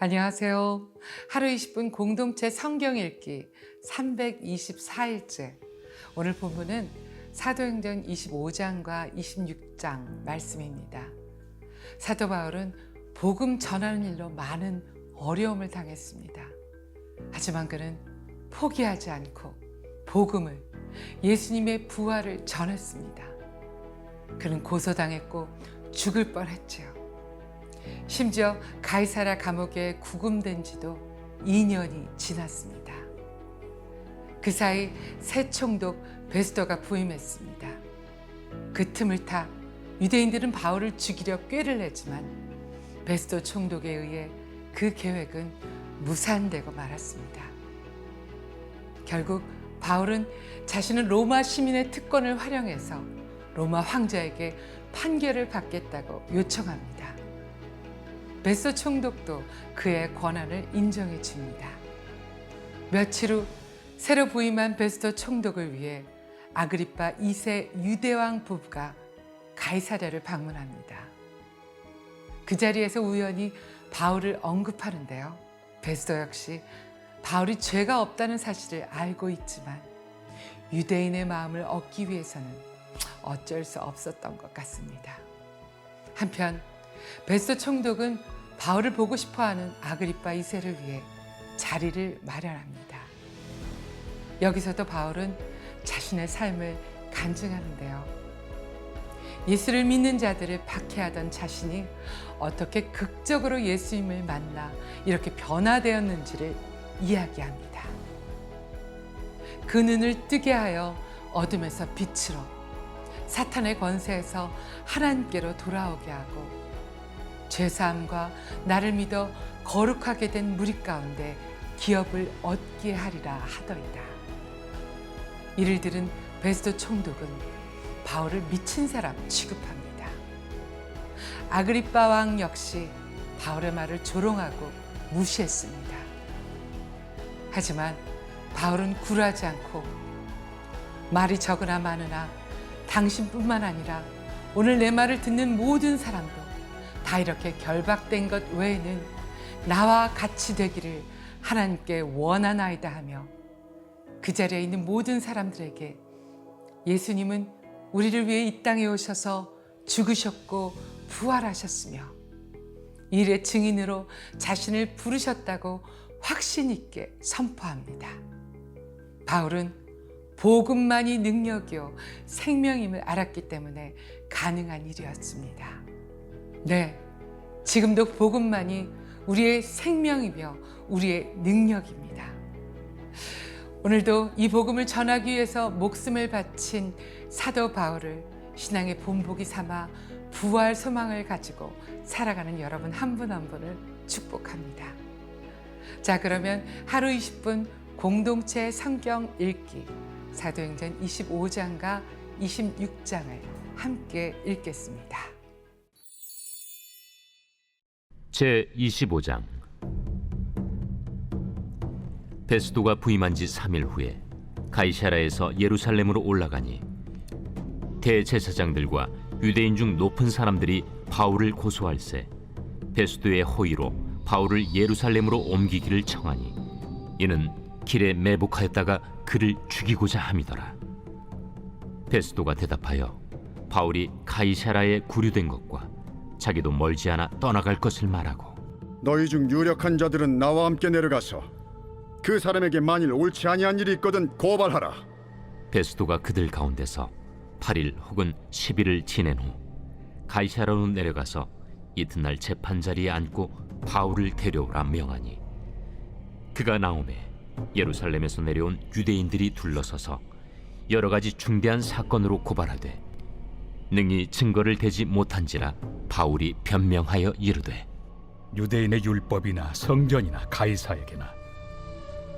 안녕하세요. 하루 20분 공동체 성경 읽기 324일째. 오늘 본문은 사도행전 25장과 26장 말씀입니다. 사도 바울은 복음 전하는 일로 많은 어려움을 당했습니다. 하지만 그는 포기하지 않고 복음을, 예수님의 부활을 전했습니다. 그는 고소당했고 죽을 뻔했지요. 심지어 가이사랴 감옥에 구금된 지도 2년이 지났습니다. 그 사이 새 총독 베스더가 부임했습니다. 그 틈을 타 유대인들은 바울을 죽이려 꾀를 냈지만 베스더 총독에 의해 그 계획은 무산되고 말았습니다. 결국 바울은 자신은 로마 시민의 특권을 활용해서 로마 황제에게 판결을 받겠다고 요청합니다. 베스더 총독도 그의 권한을 인정해 줍니다. 며칠 후 새로 부임한 베스더 총독을 위해 아그리파 2세 유대왕 부부가 가이사랴를 방문합니다. 그 자리에서 우연히 바울을 언급하는데요. 베스더 역시 바울이 죄가 없다는 사실을 알고 있지만 유대인의 마음을 얻기 위해서는 어쩔 수 없었던 것 같습니다. 한편 베스더 총독은 바울을 보고 싶어하는 아그리파 2세를 위해 자리를 마련합니다. 여기서도 바울은 자신의 삶을 간증하는데요. 예수를 믿는 자들을 박해하던 자신이 어떻게 극적으로 예수님을 만나 이렇게 변화되었는지를 이야기합니다. 그 눈을 뜨게 하여 어둠에서 빛으로, 사탄의 권세에서 하나님께로 돌아오게 하고 죄사함과 나를 믿어 거룩하게 된 무리 가운데 기업을 얻게 하리라 하더이다. 이를 들은 베스더 총독은 바울을 미친 사람 취급합니다. 아그리빠 왕 역시 바울의 말을 조롱하고 무시했습니다. 하지만 바울은 굴하지 않고 말이 적으나 많으나 당신뿐만 아니라 오늘 내 말을 듣는 모든 사람도 다 이렇게 결박된 것 외에는 나와 같이 되기를 하나님께 원하나이다 하며 그 자리에 있는 모든 사람들에게 예수님은 우리를 위해 이 땅에 오셔서 죽으셨고 부활하셨으며 이 일의 증인으로 자신을 부르셨다고 확신 있게 선포합니다. 바울은 복음만이 능력이요 생명임을 알았기 때문에 가능한 일이었습니다. 네, 지금도 복음만이 우리의 생명이며 우리의 능력입니다. 오늘도 이 복음을 전하기 위해서 목숨을 바친 사도 바울을 신앙의 본보기 삼아 부활 소망을 가지고 살아가는 여러분 한 분 한 분을 축복합니다. 자, 그러면 하루 20분 공동체 성경 읽기 사도행전 25장과 26장을 함께 읽겠습니다. 제25장. 베스도가 부임한 지 3일 후에 가이사랴에서 예루살렘으로 올라가니 대제사장들과 유대인 중 높은 사람들이 바울을 고소할세 베스도의 호의로 바울을 예루살렘으로 옮기기를 청하니 이는 길에 매복하였다가 그를 죽이고자 함이더라. 베스도가 대답하여 바울이 가이사랴에 구류된 것과 자기도 멀지 않아 떠나갈 것을 말하고 너희 중 유력한 자들은 나와 함께 내려가서 그 사람에게 만일 옳지 아니한 일이 있거든 고발하라. 베스도가 그들 가운데서 8일 혹은 10일을 지낸 후 가이사랴로 내려가서 이튿날 재판자리에 앉고 바울을 데려오라 명하니 그가 나오매 예루살렘에서 내려온 유대인들이 둘러서서 여러 가지 중대한 사건으로 고발하되 능히 증거를 대지 못한지라 바울이 변명하여 이르되 유대인의 율법이나 성전이나 가이사에게나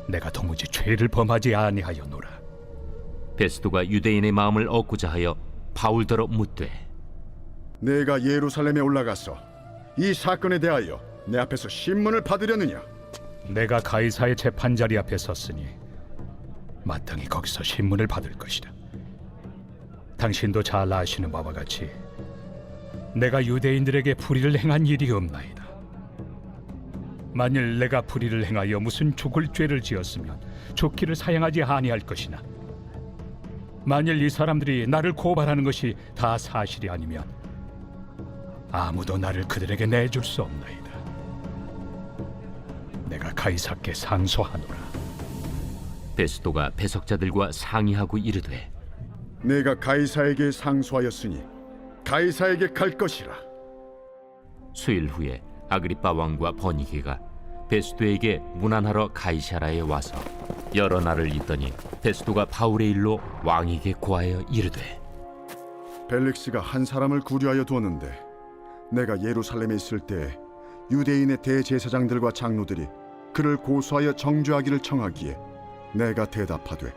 내가 도무지 죄를 범하지 아니하였노라. 베스도가 유대인의 마음을 얻고자 하여 바울더러 묻되 내가 예루살렘에 올라가서 이 사건에 대하여 내 앞에서 신문을 받으려느냐? 내가 가이사의 재판자리 앞에 섰으니 마땅히 거기서 신문을 받을 것이다. 당신도 잘 아시는 바와 같이 내가 유대인들에게 불의를 행한 일이 없나이다. 만일 내가 불의를 행하여 무슨 죽을 죄를 지었으면 죽기를 사양하지 아니할 것이나 만일 이 사람들이 나를 고발하는 것이 다 사실이 아니면 아무도 나를 그들에게 내줄 수 없나이다. 내가 가이사께 상소하노라. 베스도가 배석자들과 상의하고 이르되 내가 가이사에게 상소하였으니 가이사에게 갈 것이라. 수일 후에 아그리빠 왕과 버니게가 베스도에게 문안하러 가이사라에 와서 여러 날을 있더니 베스도가 바울의 일로 왕에게 고하여 이르되 벨릭스가 한 사람을 구류하여 두었는데 내가 예루살렘에 있을 때 유대인의 대제사장들과 장로들이 그를 고소하여 정죄하기를 청하기에 내가 대답하되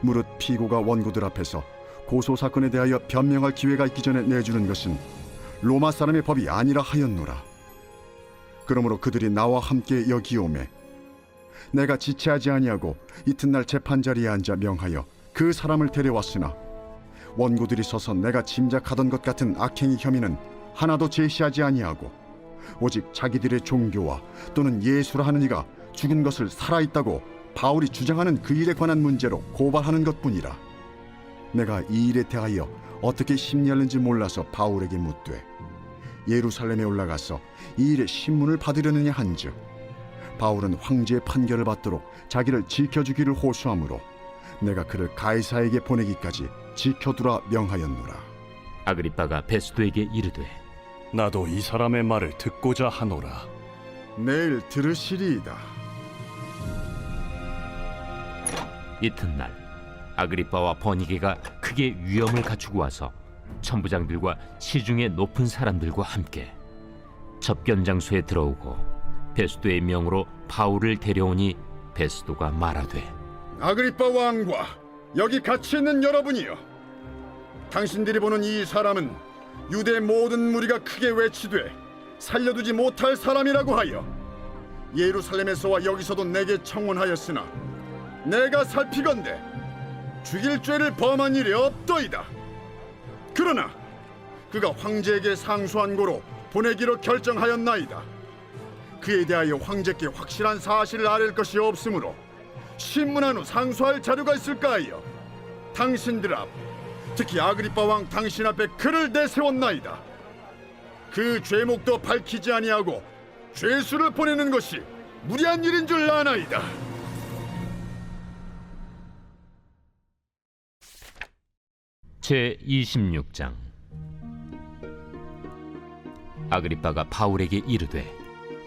무릇 피고가 원고들 앞에서 고소 사건에 대하여 변명할 기회가 있기 전에 내주는 것은 로마 사람의 법이 아니라 하였노라. 그러므로 그들이 나와 함께 여기 오매 내가 지체하지 아니하고 이튿날 재판 자리에 앉아 명하여 그 사람을 데려왔으나 원고들이 서서 내가 짐작하던 것 같은 악행의 혐의는 하나도 제시하지 아니하고 오직 자기들의 종교와 또는 예수라 하는 이가 죽은 것을 살아있다고 바울이 주장하는 그 일에 관한 문제로 고발하는 것뿐이라. 내가 이 일에 대하여 어떻게 심리하는지 몰라서 바울에게 묻되 예루살렘에 올라가서 이 일의 신문을 받으려느냐 한즉 바울은 황제의 판결을 받도록 자기를 지켜주기를 호소하므로 내가 그를 가이사에게 보내기까지 지켜두라 명하였노라. 아그리빠가 베스도에게 이르되 나도 이 사람의 말을 듣고자 하노라. 내일 들으시리이다. 이튿날 아그리빠와 버니게가 크게 위엄을 갖추고 와서 천부장들과 시중의 높은 사람들과 함께 접견 장소에 들어오고 베스도의 명으로 바울을 데려오니 베스도가 말하되 아그리빠 왕과 여기 같이 있는 여러분이여, 당신들이 보는 이 사람은 유대 모든 무리가 크게 외치되 살려두지 못할 사람이라고 하여 예루살렘에서와 여기서도 내게 청원하였으나 내가 살피건대 죽일 죄를 범한 일이 없더이다. 그러나 그가 황제에게 상소한 고로 보내기로 결정하였나이다. 그에 대하여 황제께 확실한 사실을 아랠 것이 없으므로 신문한 후 상소할 자료가 있을까 하여 당신들 앞, 특히 아그리빠 왕 당신 앞에 그를 내세웠나이다. 그 죄목도 밝히지 아니하고 죄수를 보내는 것이 무리한 일인 줄 아나이다. 제26장. 아그리빠가 바울에게 이르되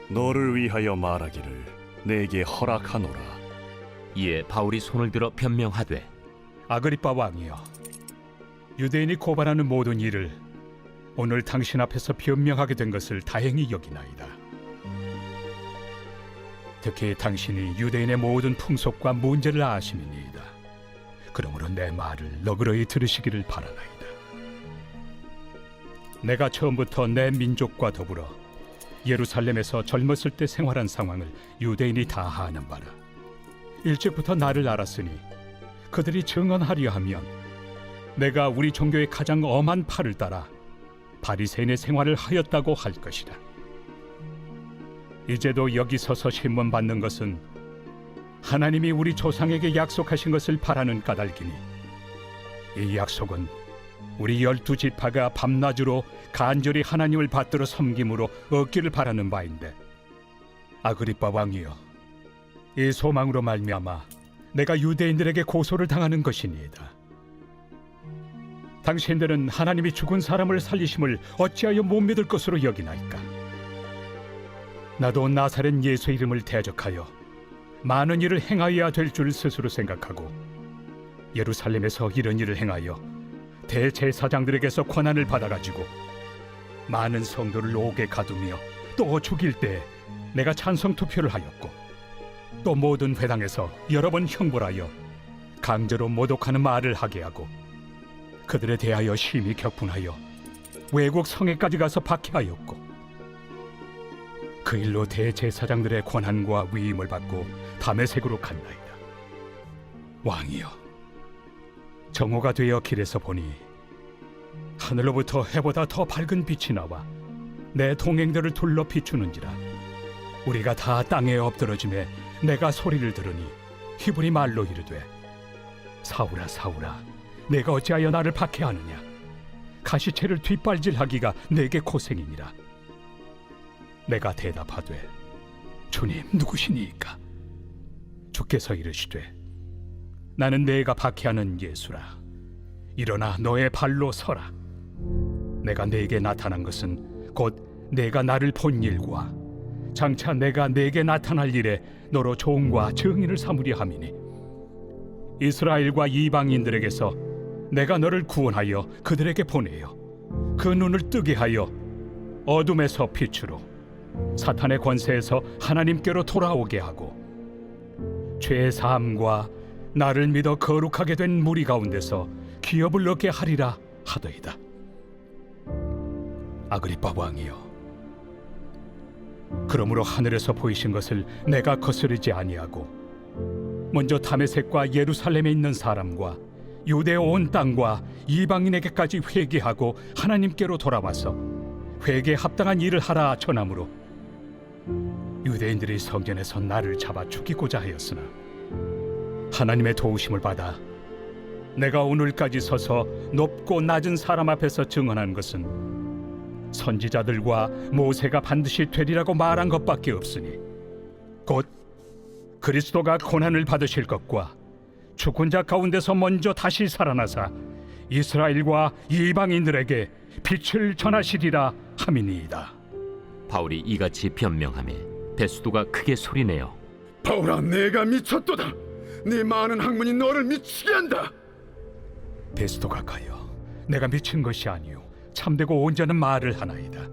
너를 위하여 말하기를 내게 허락하노라. 이에 바울이 손을 들어 변명하되 아그리빠 왕이여, 유대인이 고발하는 모든 일을 오늘 당신 앞에서 변명하게 된 것을 다행히 여기나이다. 특히 당신이 유대인의 모든 풍속과 문제를 아시느니이다. 그러므로 내 말을 너그러이 들으시기를 바라나이다. 내가 처음부터 내 민족과 더불어 예루살렘에서 젊었을 때 생활한 상황을 유대인이 다 아는 바라. 일찍부터 나를 알았으니 그들이 증언하려 하면 내가 우리 종교의 가장 엄한 팔을 따라 바리새인의 생활을 하였다고 할 것이다. 이제도 여기 서서 신문 받는 것은 하나님이 우리 조상에게 약속하신 것을 바라는 까닭이니 이 약속은 우리 12지파가 밤낮으로 간절히 하나님을 받들어 섬김으로 얻기를 바라는 바인데, 아그리빠 왕이여, 이 소망으로 말미암아 내가 유대인들에게 고소를 당하는 것이니이다. 당신들은 하나님이 죽은 사람을 살리심을 어찌하여 못 믿을 것으로 여기나이까? 나도 나사렛 예수 이름을 대적하여 많은 일을 행하여야 될 줄 스스로 생각하고 예루살렘에서 이런 일을 행하여 대제사장들에게서 권한을 받아가지고 많은 성도를 옥에 가두며 또 죽일 때 내가 찬성 투표를 하였고, 또 모든 회당에서 여러 번 형벌하여 강제로 모독하는 말을 하게 하고 그들에 대하여 심히 격분하여 외국 성에까지 가서 박해하였고, 그 일로 대제사장들의 권한과 위임을 받고 다메섹으로 갔나이다. 왕이여, 정오가 되어 길에서 보니 하늘로부터 해보다 더 밝은 빛이 나와 내 동행들을 둘러 비추는지라. 우리가 다 땅에 엎드러짐에 내가 소리를 들으니 히브리 말로 이르되 사울아 사울아 내가 어찌하여 나를 박해하느냐 가시채를 뒷발질하기가 내게 고생이니라. 내가 대답하되 주님 누구시니이까? 주께서 이르시되 나는 내가 박해하는 예수라. 일어나 너의 발로 서라. 내가 네게 나타난 것은 곧 내가 나를 본 일과 장차 내가 네게 나타날 일에 너로 종과 증인을 삼으려 함이니 이스라엘과 이방인들에게서 내가 너를 구원하여 그들에게 보내어 그 눈을 뜨게 하여 어둠에서 빛으로 사탄의 권세에서 하나님께로 돌아오게 하고 죄 사함과 나를 믿어 거룩하게 된 무리 가운데서 기업을 얻게 하리라 하더이다. 아그리빠 왕이여, 그러므로 하늘에서 보이신 것을 내가 거스르지 아니하고 먼저 다메섹과 예루살렘에 있는 사람과 유대 온 땅과 이방인에게까지 회개하고 하나님께로 돌아와서 회개에 합당한 일을 하라 전함으로 유대인들이 성전에서 나를 잡아 죽이고자 하였으나 하나님의 도우심을 받아 내가 오늘까지 서서 높고 낮은 사람 앞에서 증언한 것은 선지자들과 모세가 반드시 되리라고 말한 것밖에 없으니 곧 그리스도가 고난을 받으실 것과 죽은 자 가운데서 먼저 다시 살아나사 이스라엘과 이방인들에게 빛을 전하시리라 함이니이다. 바울이 이같이 변명하며 베스도가 크게 소리내어 바울아, 내가 미쳤도다. 네 많은 학문이 너를 미치게 한다. 베스도가 가여 내가 미친 것이 아니요 참되고 온전한 말을 하나이다.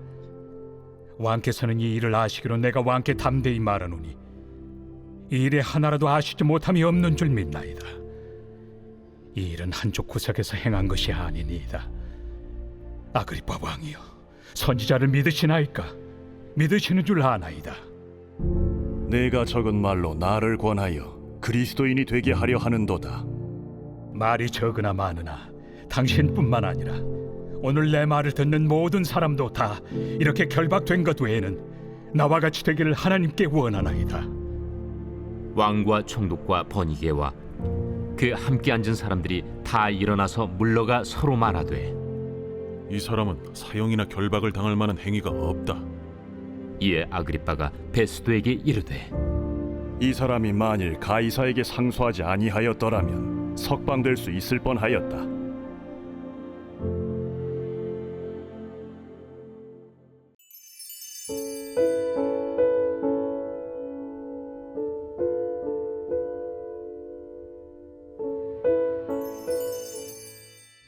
왕께서는 이 일을 아시기로 내가 왕께 담대히 말하노니 이 일에 하나라도 아시지 못함이 없는 줄 믿나이다. 이 일은 한쪽 구석에서 행한 것이 아니니이다. 아그리빠 왕이여, 선지자를 믿으시나이까? 믿으시는 줄 아나이다. 내가 적은 말로 나를 권하여 그리스도인이 되게 하려 하는도다. 말이 적으나 많으나 당신뿐만 아니라 오늘 내 말을 듣는 모든 사람도 다 이렇게 결박된 것 외에는 나와 같이 되기를 하나님께 원하나이다. 왕과 총독과 번이게와 그 함께 앉은 사람들이 다 일어나서 물러가 서로 말하되 이 사람은 사형이나 결박을 당할 만한 행위가 없다. 이에 아그리빠가 베스도에게 이르되 이 사람이 만일 가이사에게 상소하지 아니하였더라면 석방될 수 있을 뻔하였다.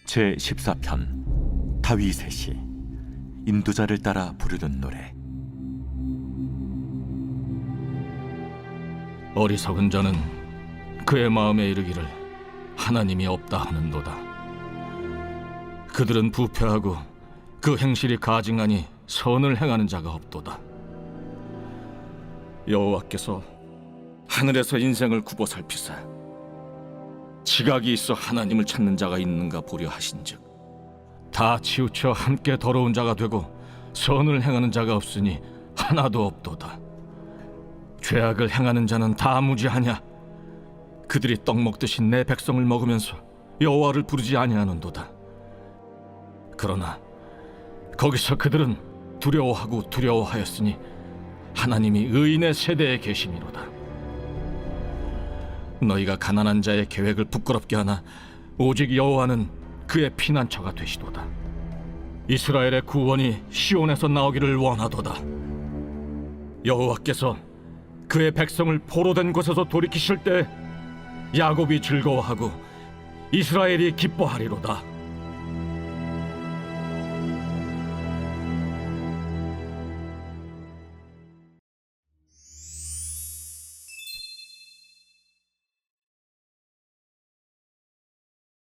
제14편 다윗의 시 인도자를 따라 부르는 노래. 어리석은 자는 그의 마음에 이르기를 하나님이 없다 하는도다. 그들은 부패하고 그 행실이 가증하니 선을 행하는 자가 없도다. 여호와께서 하늘에서 인생을 굽어 살피사 지각이 있어 하나님을 찾는 자가 있는가 보려 하신즉 다 치우쳐 함께 더러운 자가 되고 선을 행하는 자가 없으니 하나도 없도다. 죄악을 행하는 자는 다 무지하냐? 그들이 떡 먹듯이 내 백성을 먹으면서 여호와를 부르지 아니하는도다. 그러나 거기서 그들은 두려워하고 두려워하였으니 하나님이 의인의 세대에 계심이로다. 너희가 가난한 자의 계획을 부끄럽게 하나 오직 여호와는 그의 피난처가 되시도다. 이스라엘의 구원이 시온에서 나오기를 원하도다. 여호와께서 그의 백성을 포로된 곳에서 돌이키실 때 야곱이 즐거워하고 이스라엘이 기뻐하리로다.